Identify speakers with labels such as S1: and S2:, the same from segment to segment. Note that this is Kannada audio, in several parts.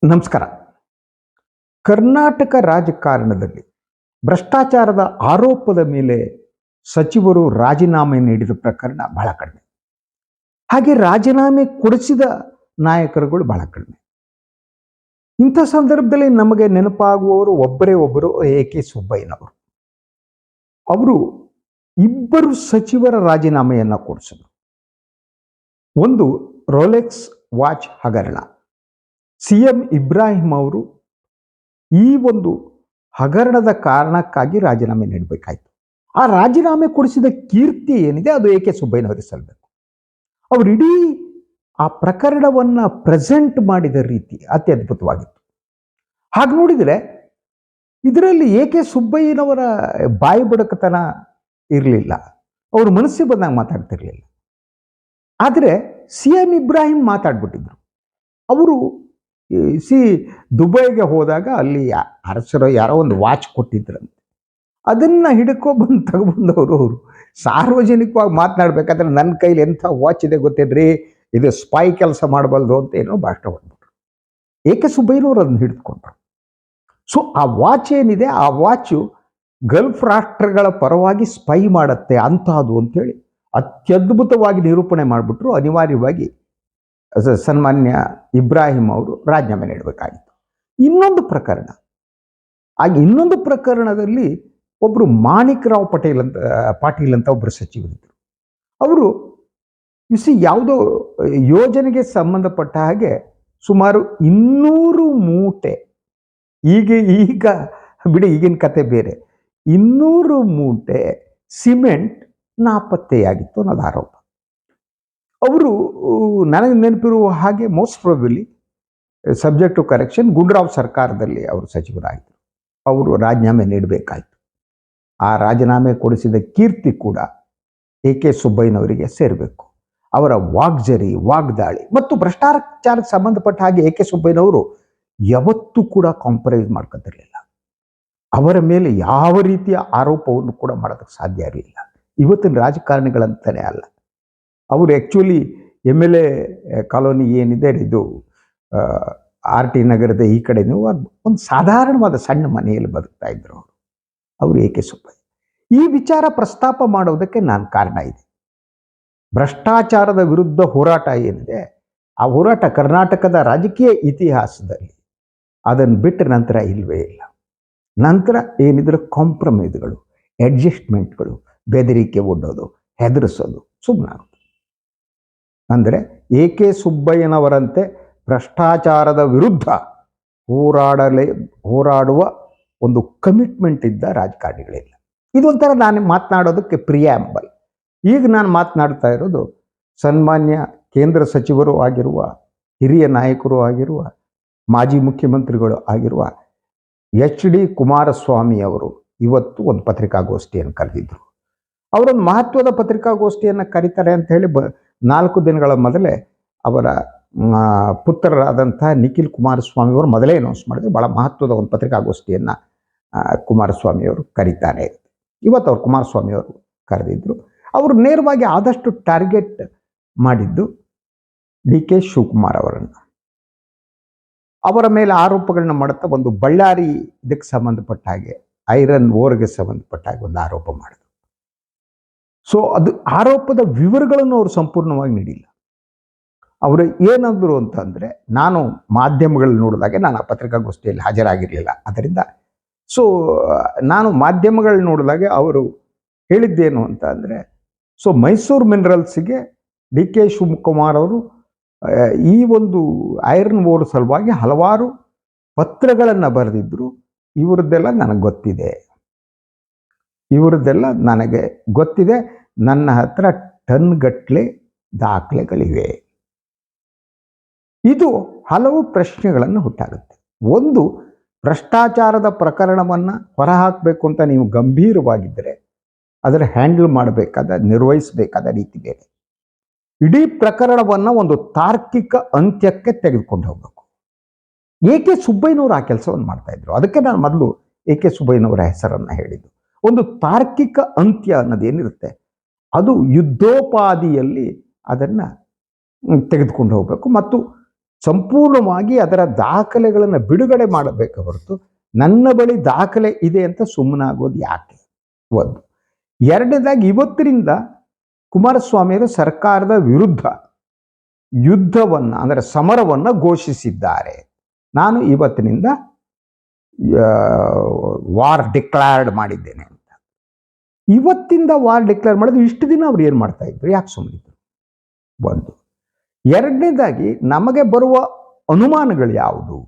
S1: ನಮಸ್ಕಾರ. ಕರ್ನಾಟಕ ರಾಜಕಾರಣದಲ್ಲಿ ಭ್ರಷ್ಟಾಚಾರದ ಆರೋಪದ ಮೇಲೆ ಸಚಿವರು ರಾಜೀನಾಮೆ ನೀಡಿದ ಪ್ರಕರಣ ಬಹಳ ಕಡಿಮೆ. ಹಾಗೆ ರಾಜೀನಾಮೆ ಕೊಡಿಸಿದ ನಾಯಕರುಗಳು ಬಹಳ ಕಡಿಮೆ. ಇಂಥ ಸಂದರ್ಭದಲ್ಲಿ ನಮಗೆ ನೆನಪಾಗುವವರು ಒಬ್ಬರೇ ಒಬ್ಬರು ಎ.ಕೆ. ಸುಬ್ಬಯ್ಯನವರು. ಅವರು ಇಬ್ಬರು ಸಚಿವರ ರಾಜೀನಾಮೆಯನ್ನು ಕೊಡಿಸಿದರು. ಒಂದು ರೋಲೆಕ್ಸ್ ವಾಚ್ ಹಗರಣ. ಸಿ.ಎಂ. ಇಬ್ರಾಹಿಂ ಅವರು ಈ ಒಂದು ಹಗರಣದ ಕಾರಣಕ್ಕಾಗಿ ರಾಜೀನಾಮೆ ನೀಡಬೇಕಾಯಿತು. ಆ ರಾಜೀನಾಮೆ ಕೊಡಿಸಿದ ಕೀರ್ತಿ ಏನಿದೆ ಅದು ಎ.ಕೆ. ಸುಬ್ಬಯ್ಯನವರಿಗೆ ಸಲ್ಲಬೇಕು. ಅವರು ಇಡೀ ಆ ಪ್ರಕರಣವನ್ನು ಪ್ರೆಸೆಂಟ್ ಮಾಡಿದ ರೀತಿ ಅತ್ಯದ್ಭುತವಾಗಿತ್ತು. ಹಾಗೆ ನೋಡಿದರೆ ಇದರಲ್ಲಿ ಎ.ಕೆ. ಸುಬ್ಬಯ್ಯನವರ ಬಾಯಿ ಬಡಕತನ ಇರಲಿಲ್ಲ. ಅವರು ಮನಸ್ಸಿಗೆ ಬಂದಾಗ ಮಾತಾಡ್ತಿರ್ಲಿಲ್ಲ. ಆದರೆ ಸಿ.ಎಂ. ಇಬ್ರಾಹಿಂ ಮಾತಾಡ್ಬಿಟ್ಟಿದ್ರು. ಅವರು ದುಬೈಗೆ ಹೋದಾಗ ಅಲ್ಲಿ ಅರಸರು ಯಾರೋ ಒಂದು ವಾಚ್ ಕೊಟ್ಟಿದ್ರಂತೆ. ಅದನ್ನು ಹಿಡ್ಕೊಬಂದು ತಗೊಬಂದವರು ಅವರು ಸಾರ್ವಜನಿಕವಾಗಿ ಮಾತನಾಡಬೇಕಾದ್ರೆ ನನ್ನ ಕೈಲಿ ಎಂಥ ವಾಚ್ ಇದೆ ಗೊತ್ತೇನ್ರಿ, ಇದು ಸ್ಪೈ ಕೆಲಸ ಮಾಡಬಲ್ದು ಅಂತ ಏನೋ ಭಾಷಣ ಹೊಡ್ಬಿಟ್ರು. ಎ.ಕೆ. ಸುಬ್ಬಯ್ಯನವರು ಅದನ್ನು ಹಿಡಿದುಕೊಂಡ್ರು. ಸೊ ಆ ವಾಚ್ ಏನಿದೆ, ಆ ವಾಚು ಗಲ್ಫ್ ರಾಷ್ಟ್ರಗಳ ಪರವಾಗಿ ಸ್ಪೈ ಮಾಡುತ್ತೆ ಅಂತಹದು ಅಂತೇಳಿ ಅತ್ಯದ್ಭುತವಾಗಿ ನಿರೂಪಣೆ ಮಾಡಿಬಿಟ್ರು. ಅನಿವಾರ್ಯವಾಗಿ ಸನ್ಮಾನ್ಯ ಇಬ್ರಾಹಿಂ ಅವರು ರಾಜೀನಾಮೆ ನೀಡಬೇಕಾಗಿತ್ತು. ಇನ್ನೊಂದು ಪ್ರಕರಣದಲ್ಲಿ ಒಬ್ಬರು ಮಾಣಿಕ್ರಾವ್ ಪಾಟೀಲ್ ಅಂತ ಒಬ್ಬರು ಸಚಿವರಿದ್ದರು. ಅವರು ಯಾವುದೋ ಯೋಜನೆಗೆ ಸಂಬಂಧಪಟ್ಟ ಹಾಗೆ ಸುಮಾರು 200 ಮೂಟೆ, ಈಗ ಬಿಡಿ, ಈಗಿನ ಕತೆ ಬೇರೆ, 200 ಮೂಟೆ ಸಿಮೆಂಟ್ ನಾಪತ್ತೆಯಾಗಿತ್ತು ಅನ್ನೋದು ಆರೋಪ. ಅವರು ನನಗೆ ನೆನಪಿರುವ ಹಾಗೆ most probably subject to correction Gundu Rao ಸರ್ಕಾರದಲ್ಲಿ ಅವರು ಸಚಿವರಾಗಿದ್ದರು. ಅವರು ರಾಜೀನಾಮೆ ನೀಡಬೇಕಾಯಿತು. ಆ ರಾಜೀನಾಮೆ ಕೊಡಿಸಿದ ಕೀರ್ತಿ ಕೂಡ ಎ.ಕೆ. ಸುಬ್ಬಯ್ಯನವರಿಗೆ ಸೇರಬೇಕು. ಅವರ ವಾಗ್ದಾಳಿ ಮತ್ತು ಭ್ರಷ್ಟಾಚಾರಕ್ಕೆ ಸಂಬಂಧಪಟ್ಟ ಹಾಗೆ ಎ.ಕೆ. ಸುಬ್ಬಯ್ಯನವರು ಯಾವತ್ತೂ ಕೂಡ ಕಾಂಪ್ರಮೈಸ್ ಮಾಡ್ಕೊತಿರಲಿಲ್ಲ. ಅವರ ಮೇಲೆ ಯಾವ ರೀತಿಯ ಆರೋಪವನ್ನು ಕೂಡ ಮಾಡೋದಕ್ಕೆ ಸಾಧ್ಯ ಇರಲಿಲ್ಲ. ಇವತ್ತಿನ ರಾಜಕಾರಣಿಗಳಂತಾನೆ ಅಲ್ಲ. ಅವರು ಆ್ಯಕ್ಚುಲಿ ಎಮ್.ಎಲ್.ಎ. ಕಾಲೋನಿ ಏನಿದೆ, ಇದು ಆರ್.ಟಿ. ನಗರದ ಈ ಕಡೆ ಒಂದು ಸಾಧಾರಣವಾದ ಸಣ್ಣ ಮನೆಯಲ್ಲಿ ಬದುಕ್ತಾ ಇದ್ರು ಅವರು ಎ.ಕೆ. ಸುಬ್ಬಯ್ಯ. ಈ ವಿಚಾರ ಪ್ರಸ್ತಾಪ ಮಾಡೋದಕ್ಕೆ ನಾನು ಕಾರಣ ಇದೆ. ಭ್ರಷ್ಟಾಚಾರದ ವಿರುದ್ಧ ಹೋರಾಟ ಏನಿದೆ, ಆ ಹೋರಾಟ ಕರ್ನಾಟಕದ ರಾಜಕೀಯ ಇತಿಹಾಸದಲ್ಲಿ ಅದನ್ನು ಬಿಟ್ಟ ನಂತರ ಇಲ್ಲವೇ ಇಲ್ಲ. ನಂತರ ಏನಿದ್ರೆ ಕಾಂಪ್ರಮೈಸ್ಗಳು, ಅಡ್ಜಸ್ಟ್ಮೆಂಟ್ಗಳು, ಬೆದರಿಕೆ ಒಡ್ಡೋದು, ಹೆದರಿಸೋದು ಸುಮ್ಮನಾಗೋದು. ಅಂದರೆ ಎ.ಕೆ. ಸುಬ್ಬಯ್ಯನವರಂತೆ ಭ್ರಷ್ಟಾಚಾರದ ವಿರುದ್ಧ ಹೋರಾಡುವ ಒಂದು ಕಮಿಟ್ಮೆಂಟ್ ಇದ್ದ ರಾಜಕಾರಣಿಗಳಿಲ್ಲ. ಇದೊಂಥರ ನಾನು ಮಾತನಾಡೋದಕ್ಕೆ ಪ್ರಿಯಾಂಬಲ್. ಈಗ ನಾನು ಮಾತನಾಡ್ತಾ ಇರೋದು ಸನ್ಮಾನ್ಯ ಕೇಂದ್ರ ಸಚಿವರು ಆಗಿರುವ, ಹಿರಿಯ ನಾಯಕರು ಆಗಿರುವ, ಮಾಜಿ ಮುಖ್ಯಮಂತ್ರಿಗಳು ಆಗಿರುವ ಎಚ್.ಡಿ. ಕುಮಾರಸ್ವಾಮಿ ಅವರು ಇವತ್ತು ಒಂದು ಪತ್ರಿಕಾಗೋಷ್ಠಿಯನ್ನು ಕರೆದಿದ್ದರು. ಅವರೊಂದು ಮಹತ್ವದ ಪತ್ರಿಕಾಗೋಷ್ಠಿಯನ್ನು ಕರೀತಾರೆ ಅಂತ ಹೇಳಿ 4 ದಿನಗಳ ಮೊದಲೇ ಅವರ ಪುತ್ರರಾದಂಥ ನಿಖಿಲ್ ಕುಮಾರಸ್ವಾಮಿ ಅವರು ಮೊದಲೇ ಅನೌನ್ಸ್ ಮಾಡಿದ್ರು. ಭಾಳ ಮಹತ್ವದ ಒಂದು ಪತ್ರಿಕಾಗೋಷ್ಠಿಯನ್ನು ಕುಮಾರಸ್ವಾಮಿಯವರು ಕರೀತಾರೆ. ಇವತ್ತು ಅವರು ಕುಮಾರಸ್ವಾಮಿಯವರು ಕರೆದಿದ್ದರು. ಅವರು ನೇರವಾಗಿ ಆದಷ್ಟು ಟಾರ್ಗೆಟ್ ಮಾಡಿದ್ದು ಡಿ.ಕೆ. ಶಿವಕುಮಾರ್ ಅವರನ್ನು. ಅವರ ಮೇಲೆ ಆರೋಪಗಳನ್ನ ಮಾಡುತ್ತಾ ಒಂದು ಬಳ್ಳಾರಿ ಇದಕ್ಕೆ ಸಂಬಂಧಪಟ್ಟ ಹಾಗೆ, ಐರನ್ ಓರ್ಗೆ ಸಂಬಂಧಪಟ್ಟ ಹಾಗೆ ಒಂದು ಆರೋಪ ಮಾಡಿದ್ರು. ಸೊ ಅದು ಆರೋಪದ ವಿವರಗಳನ್ನು ಅವರು ಸಂಪೂರ್ಣವಾಗಿ ನೀಡಿಲ್ಲ. ಅವರು ಏನಂದ್ರು ಅಂತಂದರೆ, ನಾನು ಮಾಧ್ಯಮಗಳಲ್ಲಿ ನೋಡಿದಾಗೆ, ನಾನು ಆ ಪತ್ರಿಕಾಗೋಷ್ಠಿಯಲ್ಲಿ ಹಾಜರಾಗಿರಲಿಲ್ಲ, ಅದರಿಂದ ನಾನು ಮಾಧ್ಯಮಗಳು ನೋಡಿದಾಗೆ ಅವರು ಹೇಳಿದ್ದೇನು ಅಂತ ಅಂದರೆ, ಮೈಸೂರು ಮಿನರಲ್ಸ್ಗೆ ಡಿ.ಕೆ. ಶಿವಕುಮಾರ್ ಅವರು ಈ ಒಂದು ಐರನ್ ಓರ್ ಸಲುವಾಗಿ ಹಲವಾರು ಪತ್ರಗಳನ್ನು ಬರೆದಿದ್ದರು. ಇವರದ್ದೆಲ್ಲ ನನಗೆ ಗೊತ್ತಿದೆ, ನನ್ನ ಹತ್ರ ಟನ್ಗಟ್ಟಲೆ ದಾಖಲೆಗಳಿವೆ. ಇದು ಹಲವು ಪ್ರಶ್ನೆಗಳನ್ನು ಹುಟ್ಟಾಗುತ್ತೆ. ಒಂದು, ಭ್ರಷ್ಟಾಚಾರದ ಪ್ರಕರಣವನ್ನು ಹೊರಹಾಕಬೇಕು ಅಂತ ನೀವು ಗಂಭೀರವಾಗಿದ್ದರೆ ಅದರ ನಿರ್ವಹಿಸಬೇಕಾದ ರೀತಿ ಬೇರೆ. ಇಡೀ ಪ್ರಕರಣವನ್ನು ಒಂದು ತಾರ್ಕಿಕ ಅಂತ್ಯಕ್ಕೆ ತೆಗೆದುಕೊಂಡು ಹೋಗಬೇಕು. ಎ.ಕೆ. ಸುಬ್ಬಯ್ಯನವರು ಆ ಕೆಲಸವನ್ನು ಮಾಡ್ತಾ ಇದ್ರು. ಅದಕ್ಕೆ ನಾನು ಮೊದಲು ಎ.ಕೆ. ಸುಬ್ಬಯ್ಯನವರ ಹೆಸರನ್ನು ಹೇಳಿದ್ದು. ಒಂದು ತಾರ್ಕಿಕ ಅಂತ್ಯ ಅನ್ನೋದೇನಿರುತ್ತೆ, ಅದು ಯುದ್ಧೋಪಾದಿಯಲ್ಲಿ ಅದನ್ನು ತೆಗೆದುಕೊಂಡು ಹೋಗಬೇಕು. ಮತ್ತು ಸಂಪೂರ್ಣವಾಗಿ ಅದರ ದಾಖಲೆಗಳನ್ನು ಬಿಡುಗಡೆ ಮಾಡಬೇಕು ಹೊರತು ನನ್ನ ಬಳಿ ದಾಖಲೆ ಇದೆ ಅಂತ ಸುಮ್ಮನಾಗೋದು ಯಾಕೆ? ಒಂದು. ಎರಡನೇದಾಗಿ ಇವತ್ತಿನಿಂದ ಕುಮಾರಸ್ವಾಮಿಯವರು ಸರ್ಕಾರದ ವಿರುದ್ಧ ಯುದ್ಧವನ್ನು ಅಂದರೆ ಸಮರವನ್ನು ಘೋಷಿಸಿದ್ದಾರೆ. ನಾನು ಇವತ್ತಿನಿಂದ ವಾರ್ ಡಿಕ್ಲೇರ್ಡ್ ಮಾಡಿದ್ದೇನೆ ಅಂತ. ಇವತ್ತಿಂದ ವಾರ್ ಡಿಕ್ಲೇರ್ ಮಾಡಿದ್ರು. ಇಷ್ಟು ದಿನ ಅವ್ರು ಏನು ಮಾಡ್ತಾ ಇದ್ರು? ಯಾಕೆ ಸುಮ್ಮನಿದ್ರು? ಒಂದು. ಎರಡನೇದಾಗಿ ನಮಗೆ ಬರುವ ಅನುಮಾನಗಳು ಯಾವುದು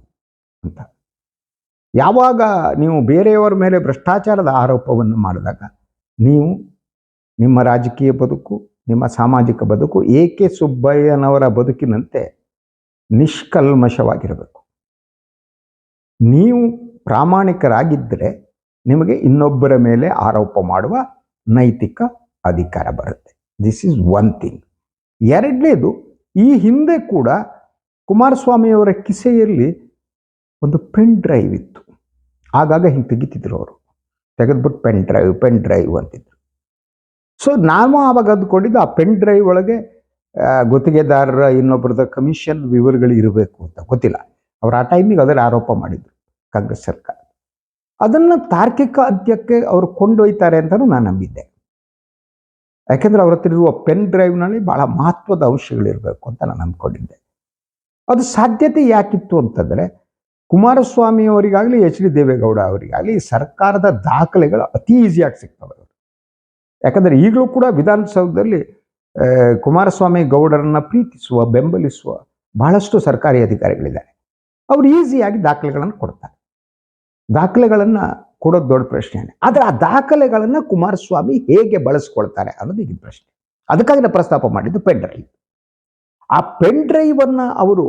S1: ಅಂತ. ಯಾವಾಗ ನೀವು ಬೇರೆಯವರ ಮೇಲೆ ಭ್ರಷ್ಟಾಚಾರದ ಆರೋಪವನ್ನು ಮಾಡಿದಾಗ ನೀವು ನಿಮ್ಮ ರಾಜಕೀಯ ಬದುಕು, ನಿಮ್ಮ ಸಾಮಾಜಿಕ ಬದುಕು ಎ.ಕೆ. ಸುಬ್ಬಯ್ಯನವರ ಬದುಕಿನಂತೆ ನಿಷ್ಕಲ್ಮಶವಾಗಿರಬೇಕು. ನೀವು ಪ್ರಾಮಾಣಿಕರಾಗಿದ್ದರೆ ನಿಮಗೆ ಇನ್ನೊಬ್ಬರ ಮೇಲೆ ಆರೋಪ ಮಾಡುವ ನೈತಿಕ ಅಧಿಕಾರ ಬರುತ್ತೆ. This is one thing. ಎರಡನೇದು, ಈ ಹಿಂದೆ ಕೂಡ ಕುಮಾರಸ್ವಾಮಿಯವರ ಕಿಸೆಯಲ್ಲಿ ಒಂದು ಪೆನ್ ಡ್ರೈವ್ ಇತ್ತು. ಆಗಾಗ ಹಿಂಗೆ ತೆಗಿತಿದ್ರು ಅವರು, ತೆಗೆದ್ಬಿಟ್ಟು ಪೆನ್ ಡ್ರೈವ್ ಅಂತಿದ್ರು. ಸೊ ನಾನು ಆವಾಗ ಅಂದ್ಕೊಂಡಿದ್ದು ಆ ಪೆನ್ ಡ್ರೈವ್ ಒಳಗೆ ಗುತ್ತಿಗೆದಾರರ ಇನ್ನೊಬ್ಬರದ ಕಮಿಷನ್ ವಿವರಗಳು ಇರಬೇಕು ಅಂತ. ಗೊತ್ತಿಲ್ಲ, ಅವರು ಆ ಟೈಮಿಗೆ ಅದರ ಆರೋಪ ಮಾಡಿದ್ರು ಕಾಂಗ್ರೆಸ್ ಸರ್ಕಾರ. ಅದನ್ನು ತಾರ್ಕಿಕ ಅಂತ್ಯಕ್ಕೆ ಅವರು ಕೊಂಡೊಯ್ತಾರೆ ಅಂತಲೂ ನಾನು ನಂಬಿದ್ದೆ. ಯಾಕೆಂದರೆ ಅವ್ರ ಹತ್ರ ಇರುವ ಪೆನ್ ಡ್ರೈವ್ನಲ್ಲಿ ಭಾಳ ಮಹತ್ವದ ಅಂಶಗಳಿರಬೇಕು ಅಂತ ನಾನು ಅಂದ್ಕೊಂಡಿದ್ದೆ. ಅದು ಸಾಧ್ಯತೆ ಯಾಕಿತ್ತು ಅಂತಂದರೆ, ಕುಮಾರಸ್ವಾಮಿ ಅವರಿಗಾಗಲಿ ಎಚ್ ಡಿ ದೇವೇಗೌಡ ಅವರಿಗಾಗಲಿ ಸರ್ಕಾರದ ದಾಖಲೆಗಳು ಅತಿ ಈಸಿಯಾಗಿ ಸಿಗ್ತವೆ. ಯಾಕಂದರೆ ಈಗಲೂ ಕೂಡ ವಿಧಾನಸೌಧದಲ್ಲಿ ಕುಮಾರಸ್ವಾಮಿ ಗೌಡರನ್ನ ಪ್ರೀತಿಸುವ, ಬೆಂಬಲಿಸುವ ಬಹಳಷ್ಟು ಸರ್ಕಾರಿ ಅಧಿಕಾರಿಗಳಿದ್ದಾರೆ. ಅವರು ಈಸಿಯಾಗಿ ದಾಖಲೆಗಳನ್ನು ಕೊಡ್ತಾರೆ. ದಾಖಲೆಗಳನ್ನು ಕೊಡೋದು ದೊಡ್ಡ ಪ್ರಶ್ನೆನೇ. ಆದರೆ ಆ ದಾಖಲೆಗಳನ್ನು ಕುಮಾರಸ್ವಾಮಿ ಹೇಗೆ ಬಳಸ್ಕೊಳ್ತಾರೆ ಅನ್ನೋದು ಈಗಿನ ಪ್ರಶ್ನೆ. ಅದಕ್ಕಾಗಿ ನಾನು ಪ್ರಸ್ತಾಪ ಮಾಡಿದ್ದು ಪೆನ್ ಡ್ರೈವ್. ಆ ಪೆನ್ ಡ್ರೈವನ್ನು ಅವರು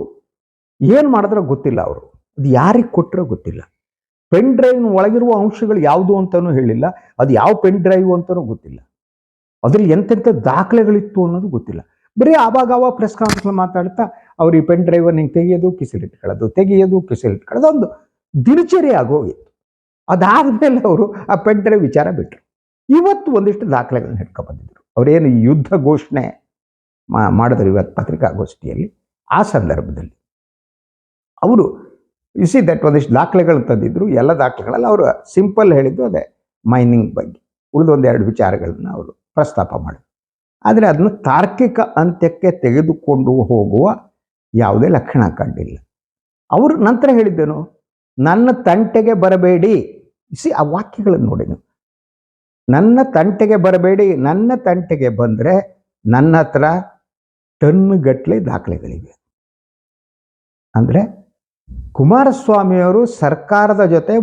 S1: ಏನು ಮಾಡಿದ್ರೋ ಗೊತ್ತಿಲ್ಲ. ಅವರು ಅದು ಯಾರಿಗೆ ಕೊಟ್ಟರೋ ಗೊತ್ತಿಲ್ಲ. ಪೆನ್ ಡ್ರೈವ್ನ ಒಳಗಿರುವ ಅಂಶಗಳು ಯಾವುದು ಅಂತಲೂ ಹೇಳಿಲ್ಲ. ಅದು ಯಾವ ಪೆನ್ ಡ್ರೈವ್ ಅಂತಲೂ ಗೊತ್ತಿಲ್ಲ. ಅದ್ರಲ್ಲಿ ಎಂತೆಂಥ ದಾಖಲೆಗಳಿತ್ತು ಅನ್ನೋದು ಗೊತ್ತಿಲ್ಲ. ಬರೀ ಆವಾಗ ಪ್ರೆಸ್ ಕಾನ್ಫರೆನ್ಸ್ ಮಾತಾಡ್ತಾ ಅವ್ರು ಈ ಪೆನ್ ಡ್ರೈವನ್ನು ಹಿಂಗೆ ತೆಗೆಯೋದು, ಕಿಸೆಲಿಟ್ಕೊಳ್ಳೋದು ಒಂದು ದಿನಚರಿ ಆಗೋಗಿತ್ತು. ಅದಾದಮೇಲೆ ಅವರು ಆ ಪೆನ್ ಡ್ರೈವ್ ವಿಚಾರ ಬಿಟ್ಟರು. ಇವತ್ತು ಒಂದಿಷ್ಟು ದಾಖಲೆಗಳನ್ನ ಹಿಡ್ಕೊಬಂದಿದ್ರು. ಅವರೇನು ಈ ಯುದ್ಧ ಘೋಷಣೆ ಮಾಡಿದ್ರು ಇವತ್ತು ಪತ್ರಿಕಾಗೋಷ್ಠಿಯಲ್ಲಿ. ಆ ಸಂದರ್ಭದಲ್ಲಿ ಅವರು ದಟ್ ಒಂದಿಷ್ಟು ದಾಖಲೆಗಳು ತಂದಿದ್ರು. ಎಲ್ಲ ದಾಖಲೆಗಳಲ್ಲಿ ಅವರು ಸಿಂಪಲ್ ಹೇಳಿದ್ದು ಅದೇ ಮೈನಿಂಗ್ ಬಗ್ಗೆ. ಉಳಿದೊಂದೆರಡು ವಿಚಾರಗಳನ್ನ ಅವರು ಪ್ರಸ್ತಾಪ ಮಾಡಿದ್ರು. ಆದರೆ ಅದನ್ನು ತಾರ್ಕಿಕ ಅಂತ್ಯಕ್ಕೆ ತೆಗೆದುಕೊಂಡು ಹೋಗುವ ಯಾವುದೇ ಲಕ್ಷಣ ಕಂಡಿಲ್ಲ. ಅವರು ನಂತರ ಹೇಳಿದ್ದೇನು, ನನ್ನ ತಂಟೆಗೆ ಬರಬೇಡಿ. ಆ ವಾಕ್ಯಗಳನ್ನು ನೋಡಿ ನೀವು. ನನ್ನ ತಂಟೆಗೆ ಬರಬೇಡಿ. ನನ್ನ ತಂಟೆಗೆ ಬಂದರೆ ನನ್ನ ಹತ್ರ ಟನ್ಗಟ್ಟಲೆ ದಾಖಲೆಗಳಿವೆ. ಅಂದರೆ ಕುಮಾರಸ್ವಾಮಿಯವರು ಸರ್ಕಾರದ ಜೊತೆ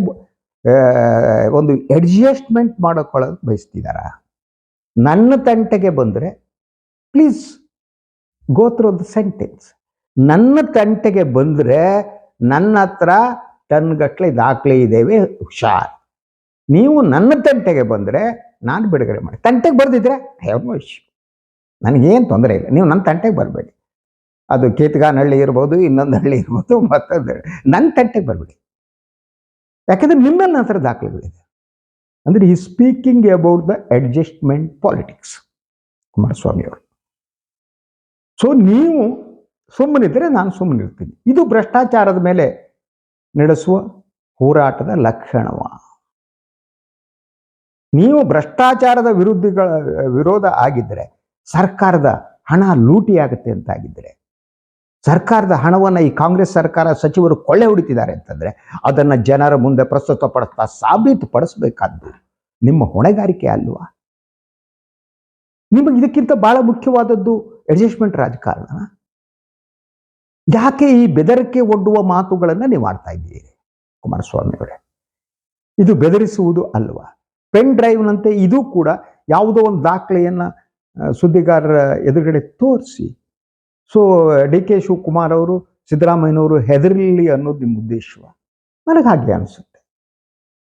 S1: ಒಂದು ಅಡ್ಜಸ್ಟ್ಮೆಂಟ್ ಮಾಡೋಕೊಳ್ಳೋದು ಬಯಸ್ತಿದ್ದಾರ. ನನ್ನ ತಂಟೆಗೆ ಬಂದರೆ please go through the sentence. ನನ್ನ ತಂಟೆಗೆ ಬಂದರೆ ನನ್ನ ಹತ್ರ ಟನ್ಗಟ್ಟಲೆ ದಾಖಲೆ ಇದ್ದೇವೆ, ಹುಷಾರ್. ನೀವು ನನ್ನ ತಂಟೆಗೆ ಬಂದರೆ ನಾನು ಬಿಡುಗಡೆ ಮಾಡಿ. ತಂಟೆಗೆ ಬರೆದಿದ್ರೆ ನನಗೇನು ತೊಂದರೆ ಇಲ್ಲ. ನೀವು ನನ್ನ ತಂಟೆಗೆ ಬರಬೇಡಿ. ಅದು ಕೇತಗಾನಹಳ್ಳಿ ಇರ್ಬೋದು, ಇನ್ನೊಂದು ಹಳ್ಳಿ ಇರ್ಬೋದು, ಮತ್ತೊಂದು. ನನ್ನ ತಂಟೆಗೆ ಬರಬೇಡಿ. ಯಾಕೆಂದರೆ ನಿಮ್ಮಲ್ಲಿ ನನ್ನ ಹತ್ರ ದಾಖಲೆಗಳಿದೆ. ಅಂದರೆ ಈ speaking about the adjustment politics ಕುಮಾರಸ್ವಾಮಿಯವರು. ಸೊ ನೀವು ಸುಮ್ಮನಿದ್ದರೆ ನಾನು ಸುಮ್ಮನಿರ್ತೀನಿ. ಇದು ಭ್ರಷ್ಟಾಚಾರದ ಮೇಲೆ ನಡೆಸುವ ಹೋರಾಟದ ಲಕ್ಷಣವ. ನೀವು ಭ್ರಷ್ಟಾಚಾರದ ವಿರೋಧ ಆಗಿದ್ದರೆ, ಸರ್ಕಾರದ ಹಣ ಲೂಟಿಯಾಗುತ್ತೆ ಅಂತಾಗಿದ್ದರೆ, ಸರ್ಕಾರದ ಹಣವನ್ನು ಈ ಕಾಂಗ್ರೆಸ್ ಸರ್ಕಾರ ಸಚಿವರು ಕೊಳ್ಳೆ ಹೊಡಿತಿದ್ದಾರೆ ಅಂತಂದರೆ ಅದನ್ನು ಜನರ ಮುಂದೆ ಪ್ರಸ್ತುತಪಡಿಸ್ತಾ ಸಾಬೀತುಪಡಿಸಬೇಕಾದ್ದು ನಿಮ್ಮ ಹೊಣೆಗಾರಿಕೆ ಅಲ್ವಾ? ನಿಮಗೆ ಇದಕ್ಕಿಂತ ಬಹಳ ಮುಖ್ಯವಾದದ್ದು ಅಡ್ಜಸ್ಟ್ಮೆಂಟ್ ರಾಜಕಾರಣ. ಯಾಕೆ ಈ ಬೆದರಿಕೆ ಒಡ್ಡುವ ಮಾತುಗಳನ್ನು ನೀವು ಆಡ್ತಾ ಇದ್ದೀರಿ ಕುಮಾರಸ್ವಾಮಿ ಅವರೇ? ಇದು ಬೆದರಿಸುವುದು ಅಲ್ವಾ? ಪೆನ್ ಡ್ರೈವ್ನಂತೆ ಇದು ಕೂಡ ಯಾವುದೋ ಒಂದು ದಾಖಲೆಯನ್ನು ಸುದ್ದಿಗಾರರ ಎದುರುಗಡೆ ತೋರಿಸಿ, ಸೊ ಡಿ ಕೆ ಶಿವಕುಮಾರ್ ಅವರು, ಸಿದ್ದರಾಮಯ್ಯನವರು ಹೆದರಲಿ ಅನ್ನೋದು ನಿಮ್ಮ ಉದ್ದೇಶವ? ನನಗೆ ಹಾಗೆ ಅನಿಸುತ್ತೆ.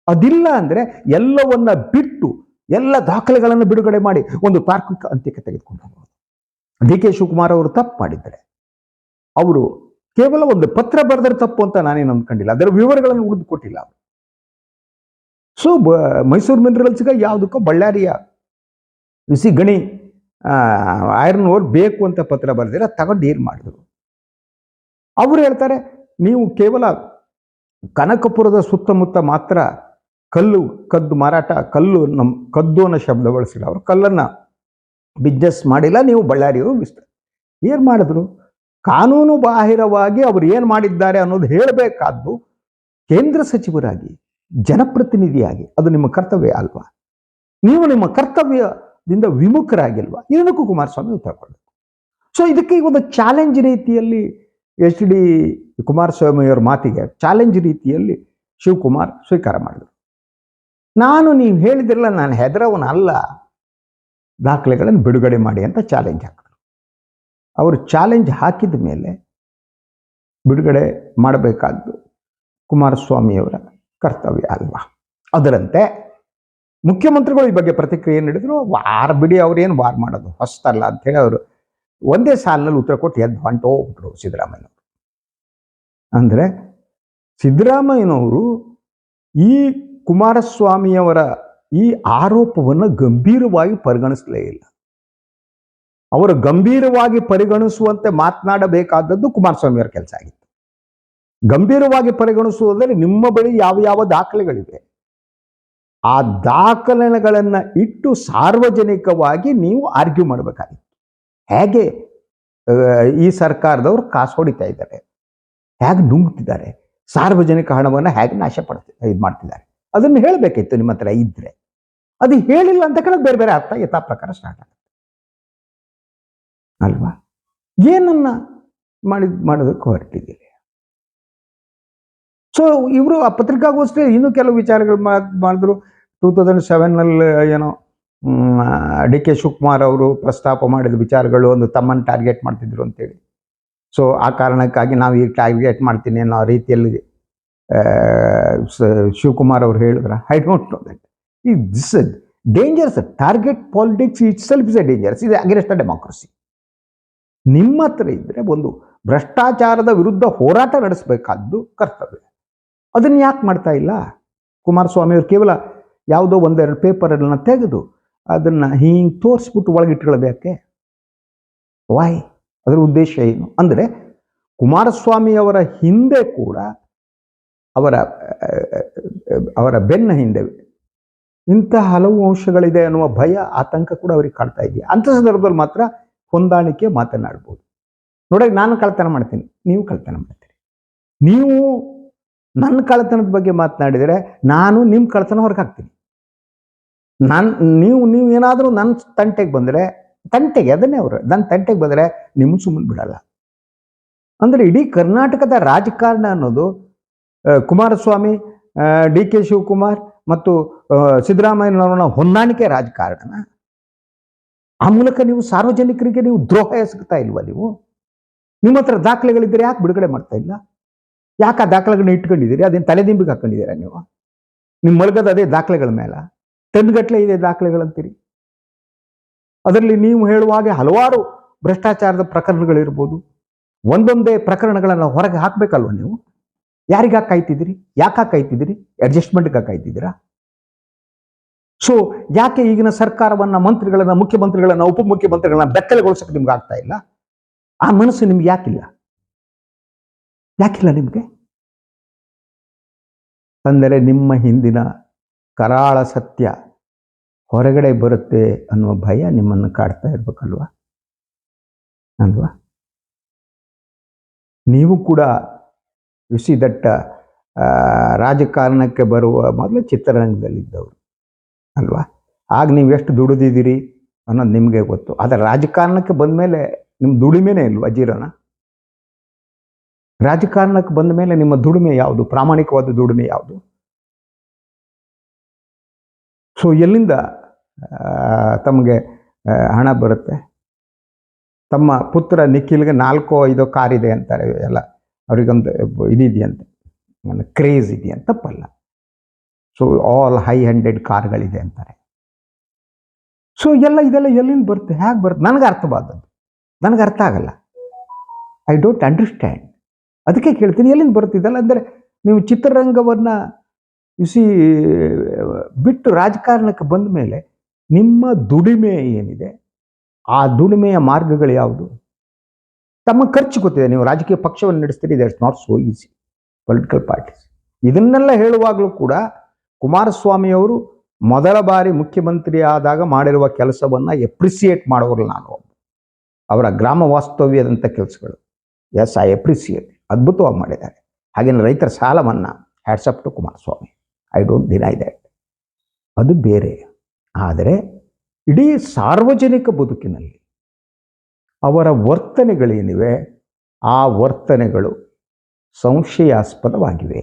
S1: ಅದಿಲ್ಲ ಅಂದರೆ ಎಲ್ಲವನ್ನ ಬಿಟ್ಟು ಎಲ್ಲ ದಾಖಲೆಗಳನ್ನು ಬಿಡುಗಡೆ ಮಾಡಿ ಒಂದು ತಾರ್ಕಿಕ ಅಂತ್ಯಕ್ಕೆ ತೆಗೆದುಕೊಂಡು ಹೋಗೋದು. ಡಿ ಕೆ ಶಿವಕುಮಾರ್ ಅವರು ತಪ್ಪು ಮಾಡಿದ್ದಾರೆ. ಅವರು ಕೇವಲ ಒಂದು ಪತ್ರ ಬರೆದರೆ ತಪ್ಪು ಅಂತ ನಾನೇನು ಅಂದ್ಕೊಂಡಿಲ್ಲ. ಅದರ ವಿವರಗಳನ್ನು ಉಳಿದುಕೊಟ್ಟಿಲ್ಲ ಅವರು. ಸೊ ಮೈಸೂರು ಮಿನರಲ್ಸ್ಗೆ ಯಾವುದಕ್ಕೋ ಬಳ್ಳಾರಿಯ ಗಣಿ ಐರನ್ ಓರ್ ಬೇಕು ಅಂತ ಪತ್ರ ಬರೆದಿರ ತಗೊಂಡು ಏನು ಮಾಡಿದ್ರು. ಅವರು ಹೇಳ್ತಾರೆ, ನೀವು ಕೇವಲ ಕನಕಪುರದ ಸುತ್ತಮುತ್ತ ಮಾತ್ರ ಕಲ್ಲು ಕದ್ದು ಮಾರಾಟ, ಕದ್ದು ಅನ್ನೋ ಶಬ್ದ ಬಳಸಿಲ್ಲ, ಅವರು ಕಲ್ಲನ್ನು ಬಿಸ್ನೆಸ್ ಮಾಡಿಲ್ಲ, ನೀವು ಬಳ್ಳಾರಿಯವರು ಬಿಸ್ತಾರೆ. ಏನು ಮಾಡಿದ್ರು? ಕಾನೂನು ಬಾಹಿರವಾಗಿ ಅವರು ಏನು ಮಾಡಿದ್ದಾರೆ ಅನ್ನೋದು ಹೇಳಬೇಕಾದ್ದು ಕೇಂದ್ರ ಸಚಿವರಾಗಿ, ಜನಪ್ರತಿನಿಧಿಯಾಗಿ. ಅದು ನಿಮ್ಮ ಕರ್ತವ್ಯ ಅಲ್ವಾ? ನೀವು ನಿಮ್ಮ ಕರ್ತವ್ಯದಿಂದ ವಿಮುಖರಾಗಿಲ್ವಾ? ಇದಕ್ಕೂ ಕುಮಾರಸ್ವಾಮಿ ಉತ್ತರ ಕೊಡಬೇಕು. ಸೊ ಇದಕ್ಕೆ ಒಂದು ಚಾಲೆಂಜ್ ರೀತಿಯಲ್ಲಿ HD ಕುಮಾರಸ್ವಾಮಿಯವರ ಮಾತಿಗೆ ಚಾಲೆಂಜ್ ರೀತಿಯಲ್ಲಿ ಶಿವಕುಮಾರ್ ಸ್ವೀಕಾರ ಮಾಡಿದರು. ನೀವು ಹೇಳಿದಿರಲ್ಲ, ನಾನು ಹೆದರವನಲ್ಲ, ದಾಖಲೆಗಳನ್ನು ಬಿಡುಗಡೆ ಮಾಡಿ ಅಂತ ಚಾಲೆಂಜ್ ಹಾಕಿದ್ರು. ಅವರು ಚಾಲೆಂಜ್ ಹಾಕಿದ ಮೇಲೆ ಬಿಡುಗಡೆ ಮಾಡಬೇಕಾದ್ದು ಕುಮಾರಸ್ವಾಮಿಯವರ ಕರ್ತವ್ಯ ಅಲ್ವಾ? ಅದರಂತೆ ಮುಖ್ಯಮಂತ್ರಿಗಳು ಈ ಬಗ್ಗೆ ಪ್ರತಿಕ್ರಿಯೆ ನೀಡಿದ್ರು. ವಾರ ಬಿಡಿ, ಅವ್ರೇನು ವಾರ ಮಾಡೋದು ಹೊಸ್ತಲ್ಲ ಅಂತೇಳಿ ಅವರು ಒಂದೇ ಸಾಲಿನಲ್ಲಿ ಉತ್ತರ ಕೊಟ್ಟು ಎದ್ದು ಹೊಂಟೋಗ್ಬಿಟ್ರು ಸಿದ್ದರಾಮಯ್ಯನವರು. ಅಂದರೆ ಸಿದ್ದರಾಮಯ್ಯನವರು ಈ ಕುಮಾರಸ್ವಾಮಿಯವರ ಈ ಆರೋಪವನ್ನು ಗಂಭೀರವಾಗಿ ಪರಿಗಣಿಸಲೇ ಇಲ್ಲ. ಅವರು ಗಂಭೀರವಾಗಿ ಪರಿಗಣಿಸುವಂತೆ ಮಾತನಾಡಬೇಕಾದದ್ದು ಕುಮಾರಸ್ವಾಮಿಯವರ ಕೆಲಸ ಆಗಿತ್ತು. ಗಂಭೀರವಾಗಿ ಪರಿಗಣಿಸುವುದರಲ್ಲಿ ನಿಮ್ಮ ಬಳಿ ಯಾವ ಯಾವ ದಾಖಲೆಗಳಿವೆ, ಆ ದಾಖಲೆಗಳನ್ನು ಇಟ್ಟು ಸಾರ್ವಜನಿಕವಾಗಿ ನೀವು ಆರ್ಗ್ಯೂ ಮಾಡಬೇಕಾಗಿತ್ತು. ಹೇಗೆ ಈ ಸರ್ಕಾರದವರು ಕಾಸು ಹೊಡಿತಾ ಇದ್ದಾರೆ, ಹೇಗೆ ನುಂಗ್ತಿದ್ದಾರೆ, ಸಾರ್ವಜನಿಕ ಹಣವನ್ನು ಹೇಗೆ ಇದು ಮಾಡ್ತಿದ್ದಾರೆ, ಅದನ್ನು ಹೇಳಬೇಕಿತ್ತು ನಿಮ್ಮ ಹತ್ರ ಇದ್ರೆ. ಅದು ಹೇಳಿಲ್ಲ ಅಂತ ಕಡೆ ಬೇರೆ ಬೇರೆ ಅರ್ಥ ಯಥಾ ಪ್ರಕಾರ ಸ್ಟಾರ್ಟ್ ಆಗುತ್ತೆ ಅಲ್ವಾ? ಏನನ್ನ ಮಾಡೋದಕ್ಕೆ ಹೊರಟಿದ್ದೀರಿ? ಸೊ ಇವರು ಆ ಪತ್ರಿಕಾಗೋಷ್ಠಿ ಇನ್ನೂ ಕೆಲವು ವಿಚಾರಗಳು ಮಾಡಿದ್ರು. 2007 ಏನೋ DK ಶಿವಕುಮಾರ್ ಅವರು ಪ್ರಸ್ತಾಪ ಮಾಡಿದ ವಿಚಾರಗಳು ಒಂದು ತಮ್ಮನ್ನು ಟಾರ್ಗೆಟ್ ಮಾಡ್ತಿದ್ರು ಅಂತೇಳಿ. ಸೊ ಆ ಕಾರಣಕ್ಕಾಗಿ ನಾವು ಈಗ ಟಾರ್ಗೆಟ್ ಮಾಡ್ತೀನಿ ಅನ್ನೋ ರೀತಿಯಲ್ಲಿ ಶಿವಕುಮಾರ್ ಅವರು ಹೇಳಿದ್ರ. I don't know that. This dangers. Target politics it self is A dangers. ಇದು ಅಗೇನ್ಸ್ಟ್ ದ ಡೆಮಾಕ್ರಸಿ. ನಿಮ್ಮ ಹತ್ರ ಇದ್ರೆ ಒಂದು ಭ್ರಷ್ಟಾಚಾರದ ವಿರುದ್ಧ ಹೋರಾಟ ನಡೆಸಬೇಕಾದ್ದು ಕರ್ತವ್ಯ. ಅದನ್ನು ಯಾಕೆ ಮಾಡ್ತಾ ಇಲ್ಲ ಕುಮಾರಸ್ವಾಮಿ ಅವರು? ಕೇವಲ ಯಾವುದೋ ಒಂದೆರಡು ಪೇಪರನ್ನು ತೆಗೆದು ಅದನ್ನು ಹಿಂಗೆ ತೋರಿಸ್ಬಿಟ್ಟು ಒಳಗಿಟ್ಕೊಳ್ಬೇಕೆ? ವಾಯ್? ಅದರ ಉದ್ದೇಶ ಏನು? ಅಂದರೆ ಕುಮಾರಸ್ವಾಮಿಯವರ ಹಿಂದೆ ಕೂಡ ಅವರ ಬೆನ್ನ ಹಿಂದೆ ಇಂಥ ಹಲವು ಅಂಶಗಳಿದೆ ಅನ್ನುವ ಭಯ, ಆತಂಕ ಕೂಡ ಅವರಿಗೆ ಕಾಡ್ತಾ ಇದೆಯಾ? ಅಂಥ ಸಂದರ್ಭದಲ್ಲಿ ಮಾತ್ರ ಹೊಂದಾಣಿಕೆ ಮಾತನಾಡ್ಬೋದು. ನೋಡಿ, ನಾನು ಕಳ್ತನ ಮಾಡ್ತೀನಿ, ನೀವು ಕಳ್ತನ ಮಾಡ್ತೀರಿ. ನೀವು ನನ್ನ ಕಳ್ತನದ ಬಗ್ಗೆ ಮಾತನಾಡಿದರೆ ನಾನು ನಿಮ್ಮ ಕಳ್ತನ ಹೊರಗೆ ಹಾಕ್ತೀನಿ. ನೀವು ಏನಾದರೂ ನನ್ನ ತಂಟೆಗೆ ಬಂದರೆ, ಅದನ್ನೇ ಅವರು ನನ್ನ ತಂಟೆಗೆ ಬಂದರೆ ನಿಮ್ಗೆ ಸುಮ್ಮನೆ ಬಿಡಲ್ಲ. ಅಂದರೆ ಇಡೀ ಕರ್ನಾಟಕದ ರಾಜಕಾರಣ ಅನ್ನೋದು ಕುಮಾರಸ್ವಾಮಿ, DK ಶಿವಕುಮಾರ್ ಮತ್ತು ಸಿದ್ದರಾಮಯ್ಯನವರ ಹೊಂದಾಣಿಕೆ ರಾಜಕಾರಣ. ಆ ಮೂಲಕ ನೀವು ಸಾರ್ವಜನಿಕರಿಗೆ ನೀವು ದ್ರೋಹ ಎಸಗ್ತಾ ಇಲ್ವಾ? ನಿಮ್ಮ ಹತ್ರ ದಾಖಲೆಗಳಿದ್ದರೆ ಯಾಕೆ ಬಿಡುಗಡೆ ಮಾಡ್ತಾ ಇಲ್ಲ? ಯಾಕೆ ಆ ದಾಖಲೆಗಳನ್ನ ಇಟ್ಕೊಂಡಿದ್ದೀರಿ? ಅದೇನು ತಲೆದಿಂಬಿಗೆ ಹಾಕೊಂಡಿದ್ದೀರಾ ನೀವು? ನಿಮ್ಮ ಮಲಗದ ಅದೇ ದಾಖಲೆಗಳ ಮೇಲೆ ಟನ್ಗಟ್ಟಲೆ ಇದೆ ದಾಖಲೆಗಳಂತೀರಿ. ಅದರಲ್ಲಿ ನೀವು ಹೇಳುವಾಗ ಹಲವಾರು ಭ್ರಷ್ಟಾಚಾರದ ಪ್ರಕರಣಗಳಿರ್ಬೋದು. ಒಂದೊಂದೇ ಪ್ರಕರಣಗಳನ್ನು ಹೊರಗೆ ಹಾಕಬೇಕಲ್ವ ನೀವು? ಯಾರಿಗಾಗಿ ಕಾಯ್ತಿದ್ದೀರಿ? ಯಾಕೆ ಕಾಯ್ತಿದ್ದೀರಿ? ಅಡ್ಜಸ್ಟ್ಮೆಂಟ್ಗೆ ಕಾಯ್ತಿದ್ದೀರಾ? ಸೊ ಯಾಕೆ ಈಗಿನ ಸರ್ಕಾರವನ್ನ, ಮಂತ್ರಿಗಳನ್ನ, ಮುಖ್ಯಮಂತ್ರಿಗಳನ್ನ, ಉಪಮುಖ್ಯಮಂತ್ರಿಗಳನ್ನ ಬೆತ್ತಲೆಗೊಳಿಸಕ್ಕೆ ನಿಮ್ಗೆ ಆಗ್ತಾ ಇಲ್ಲ? ಆ ಮನಸ್ಸು ನಿಮ್ಗೆ ಯಾಕಿಲ್ಲ ನಿಮ್ಗೆ? ಅಂದರೆ ನಿಮ್ಮ ಹಿಂದಿನ ಕರಾಳ ಸತ್ಯ ಹೊರಗಡೆ ಬರುತ್ತೆ ಅನ್ನುವ ಭಯ ನಿಮ್ಮನ್ನು ಕಾಡ್ತಾ ಇರ್ಬೇಕಲ್ವಾ? ಅಲ್ವಾ? ನೀವು ಕೂಡ ದಟ್ಟ ರಾಜಕಾರಣಕ್ಕೆ ಬರುವ ಮೊದಲು ಚಿತ್ರರಂಗದಲ್ಲಿದ್ದವರು ಅಲ್ವಾ? ಆಗ ನೀವು ಎಷ್ಟು ದುಡಿದಿದ್ದೀರಿ ಅನ್ನೋದು ನಿಮಗೆ ಗೊತ್ತು. ಆದರೆ ರಾಜಕಾರಣಕ್ಕೆ ಬಂದ ಮೇಲೆ ನಿಮ್ಮ ದುಡಿಮೆನೇ ಇಲ್ವಾ ಜೀರೋನ? ರಾಜಕಾರಣಕ್ಕೆ ಬಂದ ಮೇಲೆ ನಿಮ್ಮ ದುಡಿಮೆ ಯಾವುದು? ಪ್ರಾಮಾಣಿಕವಾದ ದುಡಿಮೆ ಯಾವುದು? ಸೊ ಎಲ್ಲಿಂದ ತಮಗೆ ಹಣ ಬರುತ್ತೆ? ತಮ್ಮ ಪುತ್ರ ನಿಖಿಲ್ಗೆ 4-5 ಕಾರ್ ಇದೆ ಅಂತಾರೆ ಎಲ್ಲ. ಅವರಿಗೊಂದು ಇದಿದೆಯಂತೆ, ಕ್ರೇಜ್ ಇದೆಯಂತ. ತಪ್ಪಲ್ಲ. ಸೊ ಆಲ್ ಹೈ ಹ್ಯಾಂಡೆಡ್ ಕಾರ್ಗಳಿದೆ ಅಂತಾರೆ. ಸೊ ಇದೆಲ್ಲ ಎಲ್ಲಿಂದ ಬರುತ್ತೆ? ಹೇಗೆ ಬರುತ್ತೆ? ನನಗೆ ಅರ್ಥವಾದದ್ದು, ನನಗೆ ಅರ್ಥ ಆಗಲ್ಲ. I don't understand. ಅದಕ್ಕೆ ಕೇಳ್ತೀನಿ, ಎಲ್ಲಿಂದ ಬರ್ತಿದ್ದಲ್ಲ? ಅಂದರೆ ನೀವು ಚಿತ್ರರಂಗವನ್ನು ಬಿಟ್ಟು ರಾಜಕಾರಣಕ್ಕೆ ಬಂದ ಮೇಲೆ ನಿಮ್ಮ ದುಡಿಮೆ ಏನಿದೆ, ಆ ದುಡಿಮೆಯ ಮಾರ್ಗಗಳು ಯಾವುದು? ತಮ್ಮ ಖರ್ಚು ಗೊತ್ತಿದೆ. ನೀವು ರಾಜಕೀಯ ಪಕ್ಷವನ್ನು ನಡೆಸ್ತೀರಿ, that's not so easy. Political parties ಇದನ್ನೆಲ್ಲ ಹೇಳುವಾಗಲೂ ಕೂಡ ಕುಮಾರಸ್ವಾಮಿಯವರು ಮೊದಲ ಬಾರಿ ಮುಖ್ಯಮಂತ್ರಿ ಆದಾಗ ಮಾಡಿರುವ ಕೆಲಸವನ್ನು ಎಪ್ರಿಸಿಯೇಟ್ ಮಾಡೋರು ನಾನು. ಅವರ ಗ್ರಾಮ ವಾಸ್ತವ್ಯದಂಥ ಕೆಲಸಗಳು, ಎಸ್ ಐ ಎಪ್ರಿಸಿಯೇಟ್, ಅದ್ಭುತವಾಗಿ ಮಾಡಿದ್ದಾರೆ. ಹಾಗೇನು ರೈತರ ಸಾಲ ಮನ್ನಾ, hats off to Kumaraswamy, I don't deny that. ಅದು ಬೇರೆ. ಆದರೆ ಇಡೀ ಸಾರ್ವಜನಿಕ ಬದುಕಿನಲ್ಲಿ ಅವರ ವರ್ತನೆಗಳೇನಿವೆ ಆ ವರ್ತನೆಗಳು ಸಂಶಯಾಸ್ಪದವಾಗಿವೆ.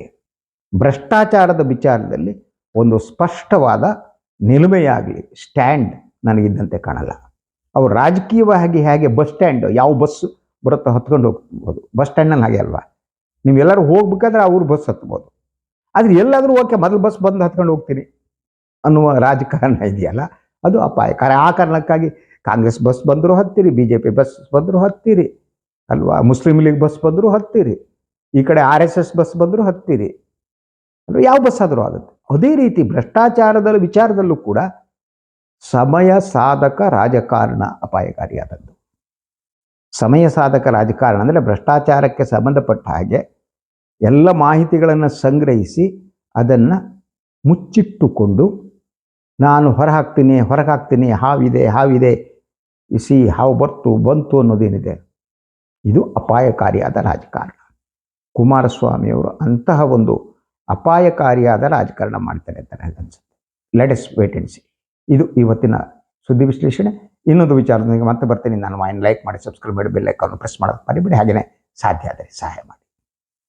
S1: ಭ್ರಷ್ಟಾಚಾರದ ವಿಚಾರದಲ್ಲಿ ಒಂದು ಸ್ಪಷ್ಟವಾದ ನಿಲುಮೆಯಾಗಲಿ ಸ್ಟ್ಯಾಂಡ್ ನನಗಿದ್ದಂತೆ ಕಾಣಲ್ಲ. ಅವರು ರಾಜಕೀಯವಾಗಿ ಹೇಗೆ ಬಸ್ ಸ್ಟ್ಯಾಂಡ್, ಯಾವ ಬಸ್ ಬರುತ್ತೋ ಹತ್ಕೊಂಡು ಹೋಗ್ಬೋದು, ಬಸ್ ಸ್ಟ್ಯಾಂಡ್ನಲ್ಲಿ ಹಾಗೆ ಅಲ್ವಾ, ನೀವೆಲ್ಲರೂ ಹೋಗ್ಬೇಕಾದ್ರೆ ಅವ್ರು ಬಸ್ ಹತ್ಬೋದು. ಆದರೆ ಎಲ್ಲಾದರೂ ಓಕೆ ಮೊದಲು ಬಸ್ ಬಂದು ಹತ್ಕೊಂಡು ಹೋಗ್ತೀನಿ ಅನ್ನುವ ರಾಜಕಾರಣ ಇದೆಯಲ್ಲ, ಅದು ಅಪಾಯಕಾರಿ. ಆ ಕಾರಣಕ್ಕಾಗಿ ಕಾಂಗ್ರೆಸ್ ಬಸ್ ಬಂದರೂ ಹತ್ತೀರಿ, BJP ಬಸ್ ಬಂದರೂ ಹತ್ತೀರಿ ಅಲ್ವಾ, ಮುಸ್ಲಿಂ ಲೀಗ್ ಬಸ್ ಬಂದರೂ ಹತ್ತೀರಿ, ಈ ಕಡೆ RSS ಬಸ್ ಬಂದರೂ ಹತ್ತೀರಿ ಅಂದರೆ ಯಾವ ಬಸ್ ಆದರೂ ಆಗುತ್ತೆ. ಅದೇ ರೀತಿ ಭ್ರಷ್ಟಾಚಾರದ ವಿಚಾರದಲ್ಲೂ ಕೂಡ ಸಮಯ ಸಾಧಕ ರಾಜಕಾರಣ ಅಪಾಯಕಾರಿಯಾದದ್ದು. ಸಮಯ ಸಾಧಕ ರಾಜಕಾರಣ ಅಂದರೆ ಭ್ರಷ್ಟಾಚಾರಕ್ಕೆ ಸಂಬಂಧಪಟ್ಟ ಹಾಗೆ ಎಲ್ಲ ಮಾಹಿತಿಗಳನ್ನು ಸಂಗ್ರಹಿಸಿ ಅದನ್ನು ಮುಚ್ಚಿಟ್ಟುಕೊಂಡು ನಾನು ಹೊರಹಾಕ್ತೀನಿ, ಹಾವಿದೆ ಹಾವು ಬಂತು ಅನ್ನೋದೇನಿದೆ, ಇದು ಅಪಾಯಕಾರಿಯಾದ ರಾಜಕಾರಣ. ಕುಮಾರಸ್ವಾಮಿಯವರು ಅಂತಹ ಒಂದು ಅಪಾಯಕಾರಿಯಾದ ರಾಜಕಾರಣ ಮಾಡ್ತಾರೆ ಅಂತ ನನಗೆ ಅನಿಸುತ್ತೆ. Let us wait and see. ಇದು ಇವತ್ತಿನ ಸುದ್ದಿ ವಿಶ್ಲೇಷಣೆ. ಇನ್ನೊಂದು ವಿಚಾರದೊಂದಿಗೆ ಮತ್ತೆ ಬರ್ತೀನಿ. ನಾನು ವಾಯಿನ್ ಲೈಕ್ ಮಾಡಿ, ಸಬ್ಸ್ಕ್ರೈಬ್ ಮಾಡಿ, ಬೆಲ್ ಐಕಾನ್ ಪ್ರೆಸ್ ಮಾಡೋದು ಮರಿಬೇಡಿ. ಹಾಗೆಯೇ ಸಾಧ್ಯ ಆದರೆ ಸಹಾಯ ಮಾಡಿ.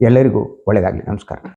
S1: ಎಲ್ಲರಿಗೂ ಒಳ್ಳೆಯದಾಗಲಿ. ನಮಸ್ಕಾರ.